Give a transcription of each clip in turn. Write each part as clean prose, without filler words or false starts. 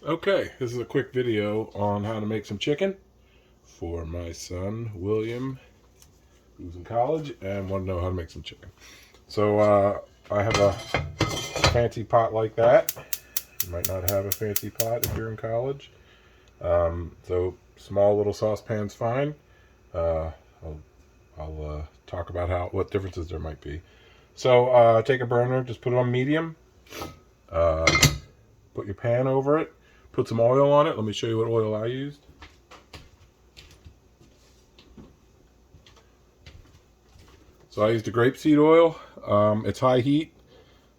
Okay, this is a quick video on how to make some chicken for my son, William, who's in college and want to know how to make some chicken. So I have a fancy pot like that. You might not have a fancy pot if you're in college. So small little saucepan's fine. Uh, I'll talk about what differences there might be. So take a burner, just put it on medium. Uh, put your pan over it. Put some oil on it. Let me show you what oil I used. So I used a grapeseed oil. It's high heat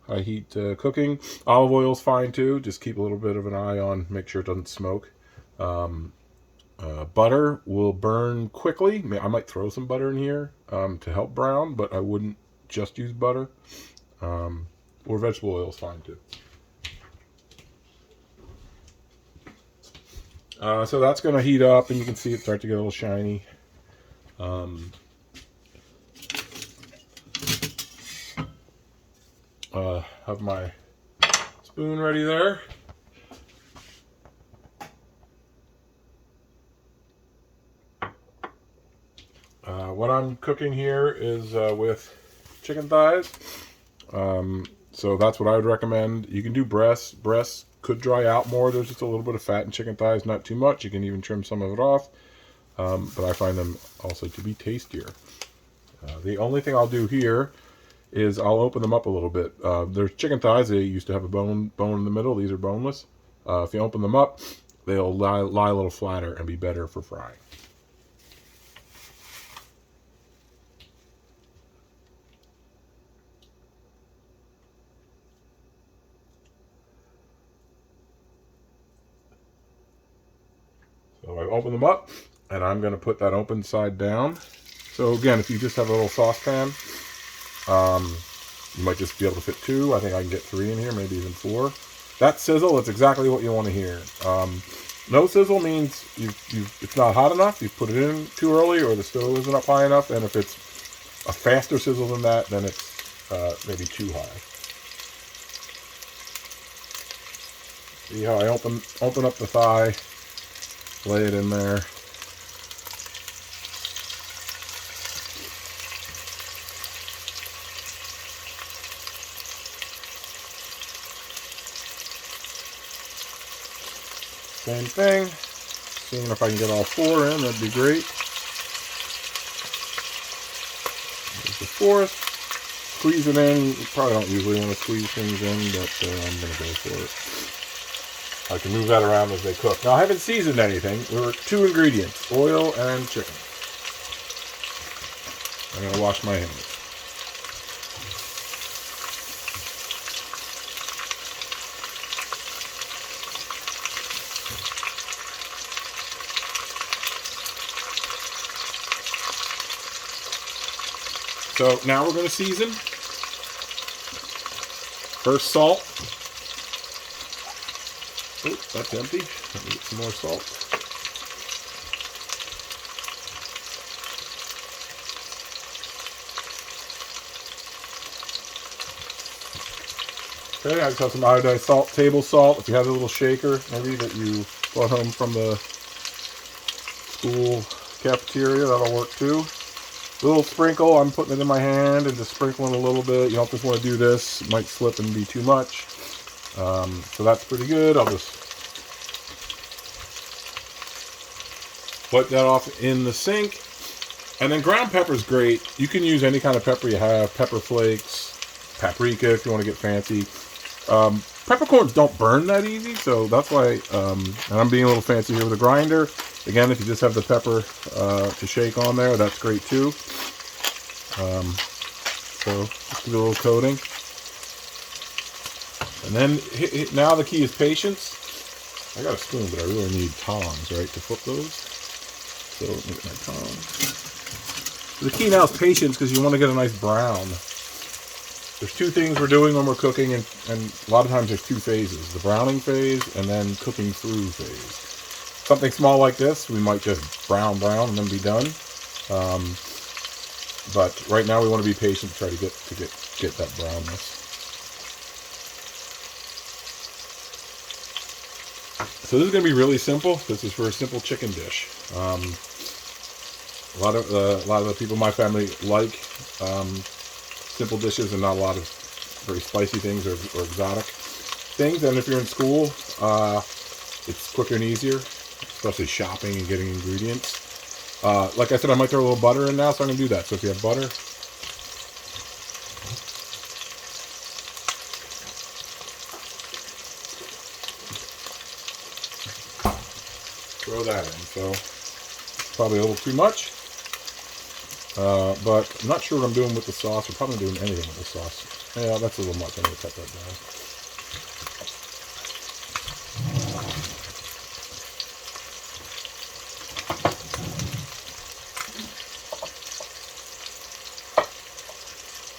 cooking. Olive oil is fine too. Just keep a little bit of an eye on, make sure it doesn't smoke. Butter will burn quickly. I might throw some butter in here to help brown, but I wouldn't just use butter. Or vegetable oil is fine too. So that's going to heat up, and you can see it start to get a little shiny. Have my spoon ready there. What I'm cooking here is with chicken thighs. So that's what I would recommend. You can do breasts. Breasts could dry out more. There's just a little bit of fat in chicken thighs, not too much. You can even trim some of it off. But I find them also to be tastier. The only thing I'll do here is I'll open them up a little bit. There's chicken thighs. They used to have a bone in the middle. These are boneless. If you open them up, they'll lie a little flatter and be better for frying. So I open them up, and I'm going to put that open side down. So again, if you just have a little saucepan, you might just be able to fit 2. I think I can get 3 in here, maybe even 4. That sizzle, that's exactly what you want to hear. No sizzle means it's not hot enough. You put it in too early, or the stove isn't up high enough. And if it's a faster sizzle than that, then it's maybe too high. See how I open up the thigh, lay it in there. Same thing. Seeing if I can get all 4 in, that'd be great. There's the 4th. Squeeze it in. You probably don't usually want to squeeze things in, but I'm going to go for it. I can move that around as they cook. Now, I haven't seasoned anything. There were 2 ingredients, oil and chicken. I'm going to wash my hands. So now we're going to season. First, salt. Oh, that's empty. Let me get some more salt. Okay, I just have some iodized salt, table salt. If you have a little shaker, maybe that you brought home from the school cafeteria, that'll work too. A little sprinkle, I'm putting it in my hand and just sprinkling a little bit. You don't just want to do this, it might slip and be too much. So that's pretty good. I'll just put that off in the sink. And then ground pepper is great. You can use any kind of pepper you have, pepper flakes, paprika if you want to get fancy. Peppercorns don't burn that easy, so that's why, and I'm being a little fancy here with a grinder. Again, if you just have the pepper to shake on there, that's great too. So just give it a little coating. And then now the key is patience. I got a spoon, but I really need tongs, right, to flip those. So let me get my tongs. The key now is patience, because you want to get a nice brown. There's 2 things we're doing when we're cooking, and a lot of times there's 2 phases. The browning phase and then cooking through phase. Something small like this, we might just brown and then be done. But right now we want to be patient, try to get that brownness. So this is going to be really simple. This is for a simple chicken dish. A lot of the people in my family like simple dishes and not a lot of very spicy things or exotic things. And if you're in school, it's quicker and easier, especially shopping and getting ingredients. Like I said, I might throw a little butter in now, so I'm going to do that. So if you have butter, throw that in. So probably a little too much, but I'm not sure what I'm doing with the sauce. I'm probably doing anything with the sauce. Yeah, that's a little much. I'm going to cut that down.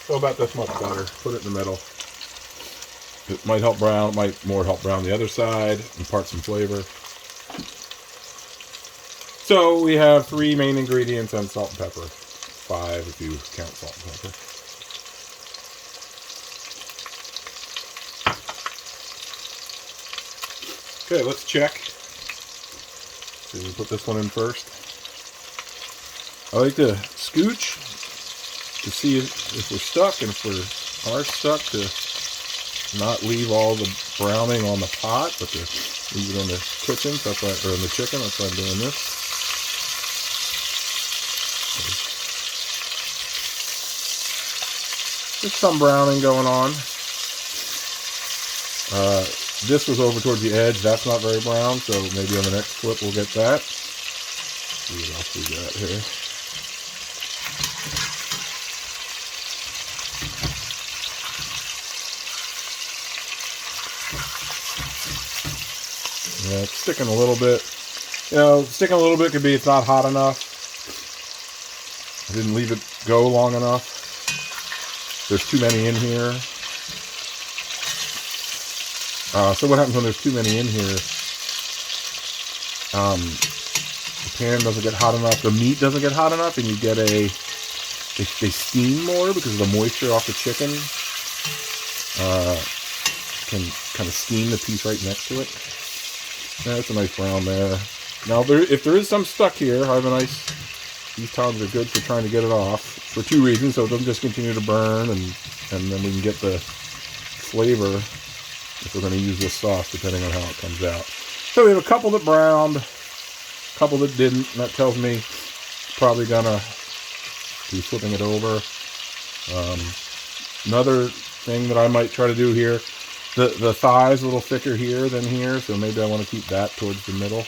So about this much butter. Put it in the middle. It might help brown. It might more help brown the other side. Impart some flavor. So we have 3 main ingredients and salt and pepper. 5 if you count salt and pepper. Okay, let's check. So we put this one in first. I like to scooch to see if we're stuck, and if we are stuck, to not leave all the browning on the pot, but to leave it in the kitchen. So that's why, or in the chicken. That's why I'm doing this. Just some browning going on. This was over towards the edge. That's not very brown, so maybe on the next flip we'll get that. Let's see what else we got here. Yeah, it's sticking a little bit. You know, sticking a little bit could be it's not hot enough. I didn't leave it go long enough. There's too many in here. So what happens when there's too many in here? The pan doesn't get hot enough. The meat doesn't get hot enough, and you get they steam more because of the moisture off the chicken. Can kind of steam the piece right next to it. That's a nice brown there. Now, if there is some stuck here, I have a nice. These tongs are good for trying to get it off for 2 reasons. So it doesn't just continue to burn, and then we can get the flavor if we're going to use this sauce, depending on how it comes out. So we have a couple that browned, a couple that didn't. And that tells me probably gonna be flipping it over. Another thing that I might try to do here, the thigh is a little thicker here than here, so maybe I want to keep that towards the middle.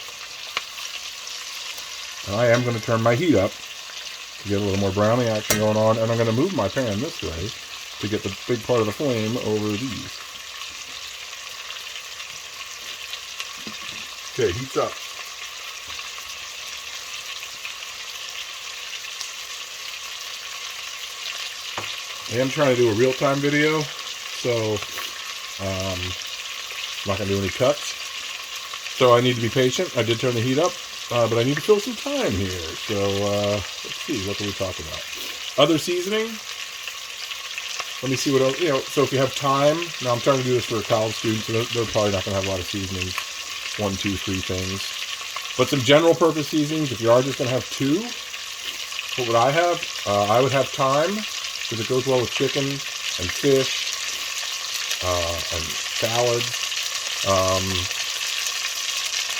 I am going to turn my heat up to get a little more browning action going on, and I'm going to move my pan this way to get the big part of the flame over these. Okay, heat's up. I am trying to do a real-time video, so I'm not going to do any cuts. So I need to be patient. I did turn the heat up, but I need to fill some time here. So let's see, what can we talk about? Other seasoning. Let me see what else, so if you have time, now I'm trying to do this for a college student, so they're probably not going to have a lot of seasonings. 1, 2, 3 things. But some general purpose seasonings, if you are just going to have 2, what would I have? I would have thyme, because it goes well with chicken and fish and salads.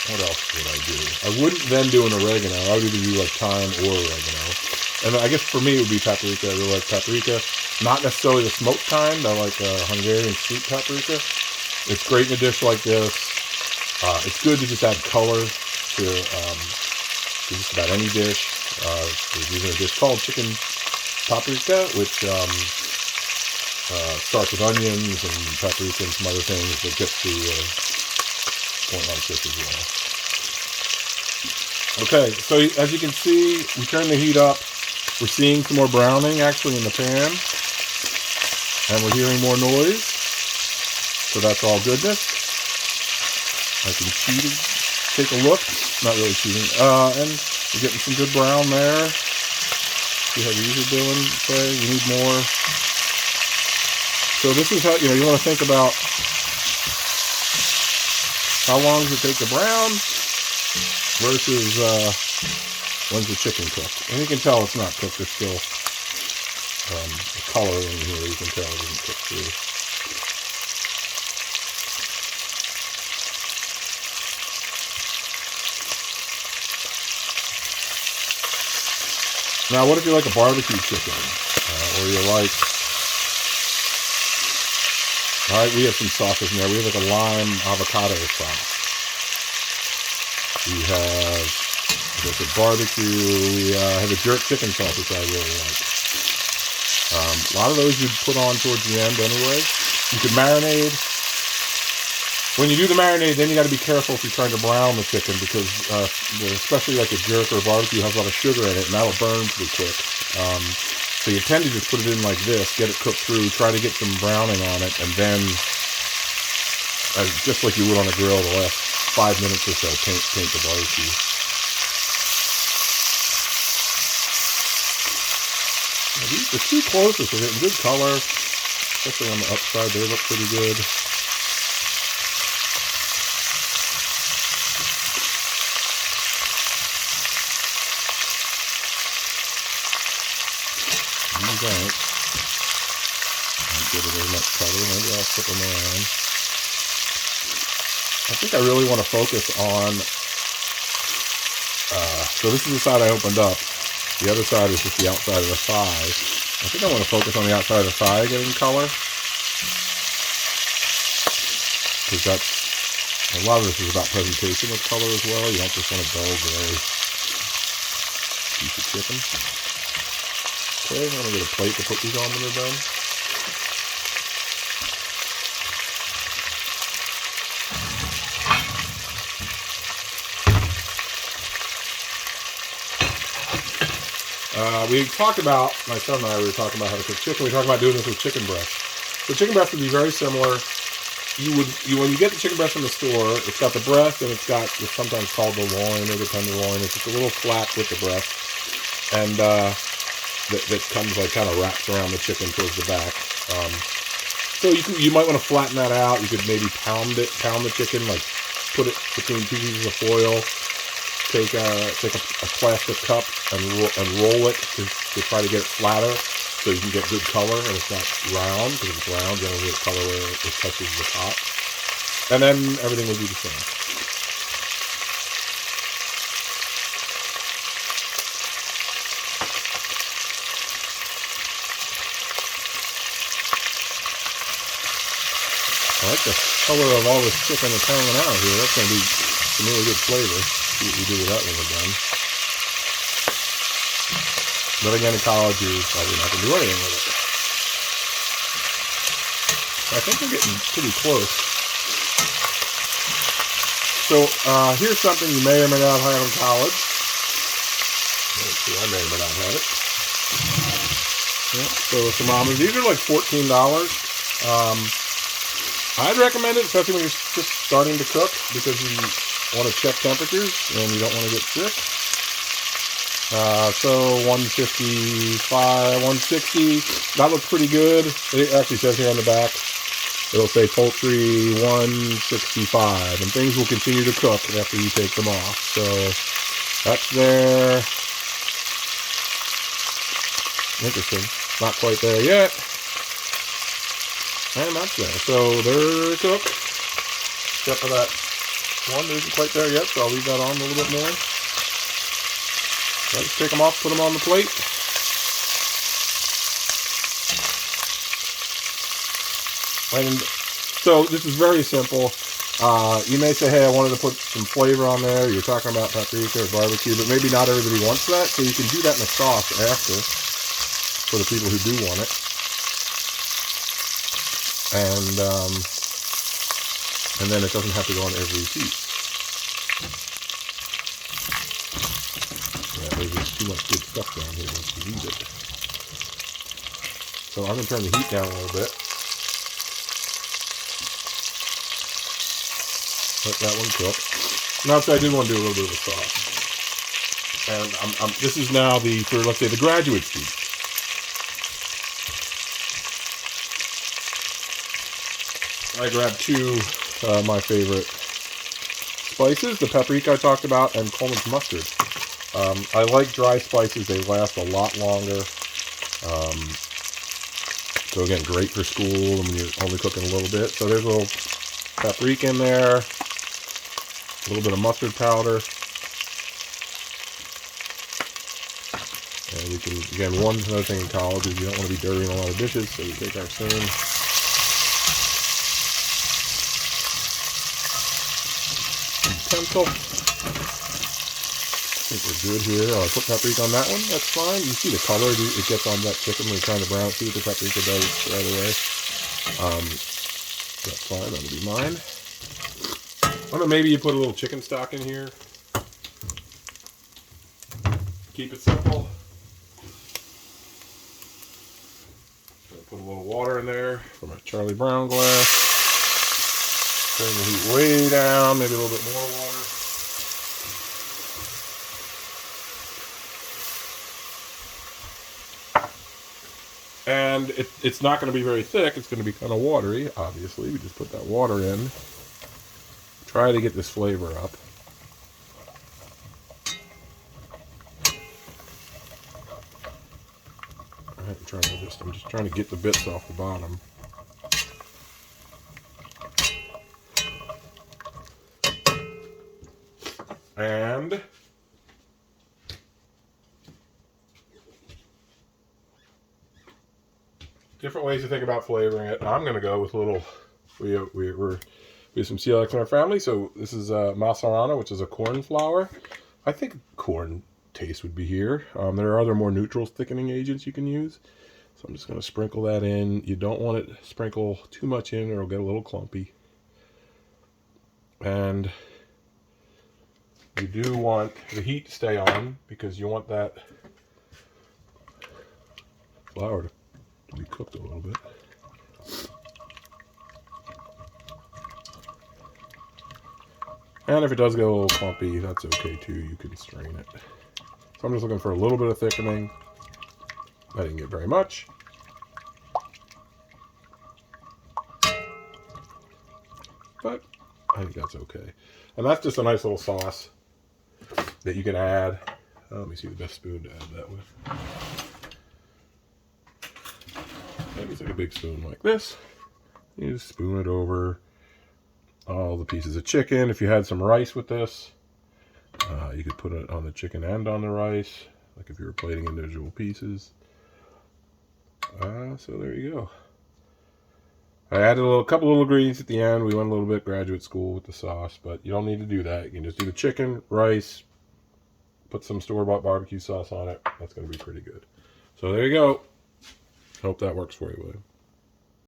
What else would I do? I wouldn't then do an oregano. I would either do like thyme or oregano. And I guess for me it would be paprika. I really like paprika. Not necessarily the smoked kind. I like Hungarian sweet paprika. It's great in a dish like this. It's good to just add color to just about any dish. We're using a dish called chicken paprika, which starts with onions and paprika and some other things, but gets to point like this as well. Okay, so as you can see, we turn the heat up. We're seeing some more browning actually in the pan, and we're hearing more noise. So that's all goodness. I can take a look. Not really cheating. And we're getting some good brown there. See how these are doing. Okay, we need more. So this is how, you want to think about how long does it take to brown versus when's the chicken cooked. And you can tell it's not cooked. There's still the color in here. You can tell it isn't cooked through. Now, what if you like a barbecue chicken? Or you like... Alright, we have some sauces in there. We have like a lime avocado sauce. We have, like I said, barbecue. We have a jerk chicken sauce, which I really like. A lot of those you'd put on towards the end anyway. You could marinade. When you do the marinade, then you got to be careful if you're trying to brown the chicken, because especially like a jerk or a barbecue has a lot of sugar in it, and that'll burn pretty quick. So you tend to just put it in like this, get it cooked through, try to get some browning on it, and then, just like you would on a grill, the last 5 minutes or so, paint the barbecue. Now the two closest are getting good color, especially on the upside. They look pretty good. These aren't give it as much color. Maybe I'll flip them around. I think I really want to focus on, so this is the side I opened up. The other side is just the outside of the thigh. I think I want to focus on the outside of the thigh getting color. Because that's, a lot of this is about presentation with color as well. You don't just want a dull gray piece of chicken. Okay, I'm going to get a plate to put these on when they're done. We talked about, my son and I were talking about how to cook chicken. We talked about doing this with chicken breast. So chicken breast would be very similar. When you get the chicken breast from the store, it's got the breast and it's sometimes called the loin or the tenderloin. It's just a little flap with the breast. And that comes like kind of wraps around the chicken towards the back. So you might want to flatten that out. You could maybe pound the chicken, like put it between two pieces of foil. Take a plastic cup and roll it to try to get it flatter, so you can get good color and it's not round. Because if it's round, you don't get color where it touches the top. And then everything will be the same. I like the color of all this chicken that's hanging out here. That's going to be some really good flavor. See what we do with that when we're done. But again, in college, you're probably not going to do anything with it. I think we're getting pretty close. So here's something you may or may not have in college. Let's see, I may or may not have it. Yeah, so thermometers. These are like $14. I'd recommend it, especially when you're just starting to cook, because you want to check temperatures and you don't want to get sick. So 155, 160, that looks pretty good. It actually says here on the back, it'll say poultry 165, and things will continue to cook after you take them off. So that's there. Interesting. Not quite there yet. And that's there. So they're cooked. Except for that one that isn't quite there yet, so I'll leave that on a little bit more. So let's take them off, put them on the plate. And so this is very simple. You may say, hey, I wanted to put some flavor on there. You're talking about paprika or barbecue, but maybe not everybody wants that. So you can do that in a sauce after, for the people who do want it. And then it doesn't have to go on every piece. Yeah, there's just too much good stuff down here once you use it. So I'm going to turn the heat down a little bit. Let that one cook. Now, I did want to do a little bit of a sauce. And this is now for, let's say, the graduate student. I grabbed two, my favorite spices, the paprika I talked about, and Coleman's mustard. I like dry spices. They last a lot longer. So again, great for school and when you're only cooking a little bit. So there's a little paprika in there, a little bit of mustard powder. And we can, again, one other thing in college is you don't want to be dirtying a lot of dishes, so we take our spoon. Pencil. I think we're good here. I put paprika on that one. That's fine. You see the color it gets on that chicken when you're trying to brown it. See what the paprika does right away. That's fine. That'll be mine. I don't know, maybe you put a little chicken stock in here. Keep it simple. Put a little water in there from a Charlie Brown glass. Turn the heat way down. Maybe a little bit more water. And it's not going to be very thick. It's going to be kind of watery, obviously. We just put that water in. Try to get this flavor up. I'm just trying to get the bits off the bottom. And different ways to think about flavoring it. I'm going to go with a little, we have some celiacs in our family, so this is Macerano, which is a corn flour. I think corn taste would be here. There are other more neutral thickening agents you can use. So I'm just going to sprinkle that in. You don't want it to sprinkle too much in or it'll get a little clumpy. And you do want the heat to stay on because you want that flour to be cooked a little bit. And if it does get a little clumpy, that's okay too. You can strain it. So I'm just looking for a little bit of thickening. I didn't get very much. But I think that's okay. And that's just a nice little sauce that you can add. Let me see the best spoon to add that with. Maybe take a big spoon like this. You just spoon it over all the pieces of chicken. If you had some rice with this, you could put it on the chicken and on the rice, like if you were plating individual pieces. So there you go. I added a couple little ingredients at the end. We went a little bit graduate school with the sauce, but you don't need to do that. You can just do the chicken, rice, put some store-bought barbecue sauce on it. That's going to be pretty good. So there you go. Hope that works for you, William.